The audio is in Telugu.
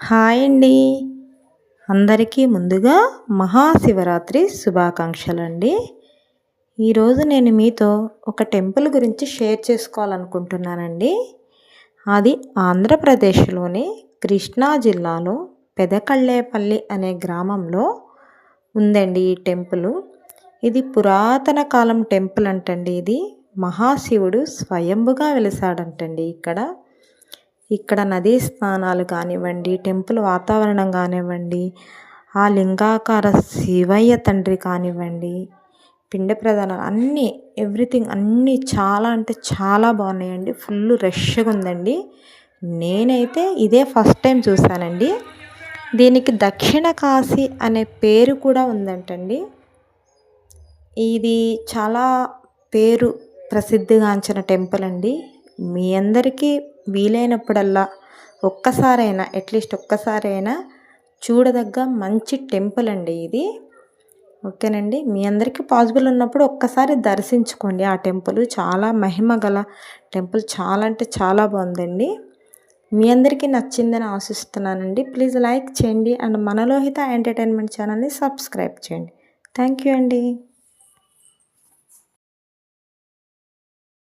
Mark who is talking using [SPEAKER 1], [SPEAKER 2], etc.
[SPEAKER 1] హాయ్ అండి. అందరికీ ముందుగా మహాశివరాత్రి శుభాకాంక్షలండి. ఈరోజు నేను మీతో ఒక టెంపుల్ గురించి షేర్ చేసుకోవాలనుకుంటున్నానండి. అది ఆంధ్రప్రదేశ్లోని కృష్ణా జిల్లాలో పెదకళ్ళేపల్లి అనే గ్రామంలో ఉందండి ఈ టెంపుల్. ఇది పురాతన కాలం టెంపుల్ అంటండి. ఇది మహాశివుడు స్వయంభుగా వెలిసాడంటండి ఇక్కడ నదీ స్నానాలు కానివ్వండి, టెంపుల్ వాతావరణం కానివ్వండి, ఆ లింగాకార శివయ్య తండ్రి కానివ్వండి, పిండ ప్రదానాలు అన్నీ ఎవ్రీథింగ్ అన్నీ చాలా అంటే చాలా బాగున్నాయండి. ఫుల్ రష్గా ఉందండి. నేనైతే ఇదే ఫస్ట్ టైం చూశానండి. దీనికి దక్షిణ కాశీ అనే పేరు కూడా ఉందంటండి. ఇది చాలా పేరు ప్రసిద్ధిగాంచిన టెంపుల్ అండి. మీ అందరికీ వీలైనప్పుడల్లా అట్లీస్ట్ ఒక్కసారైనా చూడదగ్గ మంచి టెంపుల్ అండి ఇది. ఓకేనండి, మీ అందరికీ పాసిబుల్ ఉన్నప్పుడు ఒక్కసారి దర్శించుకోండి. ఆ టెంపుల్ చాలా మహిమ గల టెంపుల్, చాలా అంటే చాలా బాగుందండి. మీ అందరికీ నచ్చిందని ఆశిస్తున్నానండి. ప్లీజ్ లైక్ చేయండి అండ్ మనలోహిత ఎంటర్టైన్మెంట్ ఛానల్ని సబ్స్క్రైబ్ చేయండి. థ్యాంక్ యూ అండి.